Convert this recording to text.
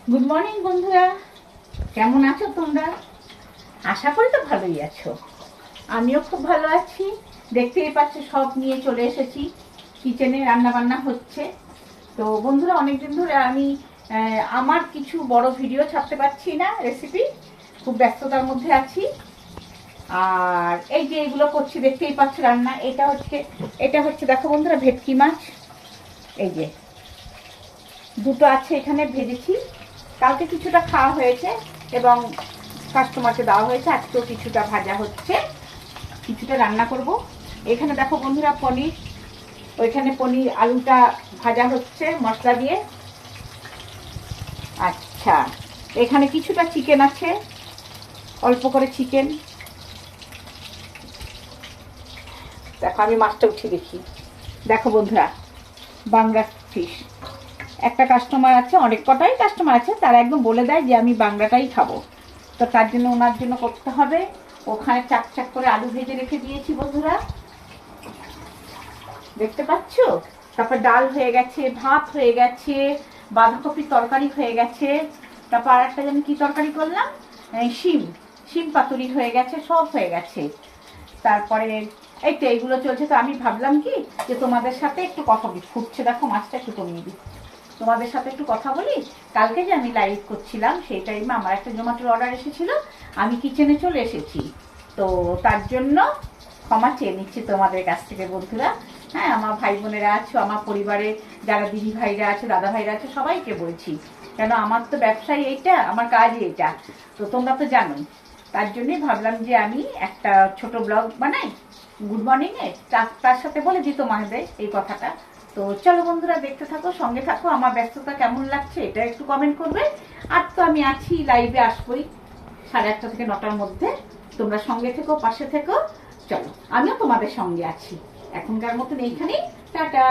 Good morning বন্ধুরা, কেমন আছো তোমরা? আশা করি তো ভালোই আছো। আমিও খুব ভালো আছি। দেখতেই পাচ্ছ সব নিয়ে চলে এসেছি, কিচেনে রান্না বান্না হচ্ছে। তো বন্ধুরা, অনেকদিন ধরে আমি আমার কিছু বড় ভিডিও ছাড়তে পারছি না, রেসিপি খুব ব্যস্ততার মধ্যে আছি। আর এই যে এগুলো করছি, দেখতেই পাচ্ছ রান্না। এটা হচ্ছে দেখো বন্ধুরা, ভেটকি মাছ। এই যে দুটো আছে এখানে, ভেজেছি। কালকে কিছুটা খাওয়া হয়েছে এবং কাস্টমারকে দেওয়া হয়েছে। আজকেও কিছুটা ভাজা হচ্ছে, কিছুটা রান্না করব। এখানে দেখো বন্ধুরা পনির, ওইখানে পনির আলুটা ভাজা হচ্ছে মশলা দিয়ে। আচ্ছা, এখানে কিছুটা চিকেন আছে, অল্প করে চিকেন। দেখো আমি মাছটা উঠে দেখি। দেখো বন্ধুরা, বাংলা ফিশ। একটা কাস্টমার আছে, অনেক কটাই কাস্টমার আছে, তারা একদম বলে দেয় যে আমি বাংলাটাই খাবো। তো তার জন্য ওনার জন্য করতে হবে। ওখানে চাক চাক করে আলু ভেজে রেখে দিয়েছি বন্ধুরা, দেখতে পাচ্ছ। তারপর ডাল হয়ে গেছে, ভাত হয়ে গেছে, বাঁধাকপির তরকারি হয়ে গেছে। তারপর আর একটা যেন কি তরকারি করলাম, শিম শিম পাতুরি হয়ে গেছে, সব হয়ে গেছে। তারপরে এই তো এইগুলো চলছে। তো আমি ভাবলাম কি যে তোমাদের সাথে একটু কথা বলি। ফুটছে দেখো, মাছটা একটু কমিয়ে দিই, তোমাদের সাথে একটু কথা বলি। কালকে যে আমি লাইভ করছিলাম সেই টাইমে আমার একটা জোম্যাটোর অর্ডার এসেছিল, আমি কিচেনে চলে এসেছি। তো তার জন্য ক্ষমা চেয়ে নিচ্ছি তোমাদের কাছ থেকে বন্ধুরা। হ্যাঁ, আমার ভাই বোনেরা আছো, আমার পরিবারে যারা দিদি ভাইরা আছে, দাদা ভাইরা আছে, সবাইকে বলছি। কেন, আমার তো ব্যবসায় এইটা, আমার কাজই এইটা, তো তোমরা তো জানোই। তার জন্যই ভাবলাম যে আমি একটা ছোট ব্লগ বানাই গুড মর্নিংয়ে, তার সাথে বলে দিই তোমাদের এই কথাটা। তো চলো বন্ধুরা, দেখতে থাকো, সঙ্গে থাকো। আমার ব্যস্ততা কেমন লাগছে এটা একটু কমেন্ট করবে। আর তো আমি আছি, লাইভে আসবোই 8:30 থেকে 9টার মধ্যে। তোমরা সঙ্গে থেকো, পাশে থেকো। চলো, আমিও তোমাদের সঙ্গে আছি। এখনকার মতন এইখানেই, টাটা।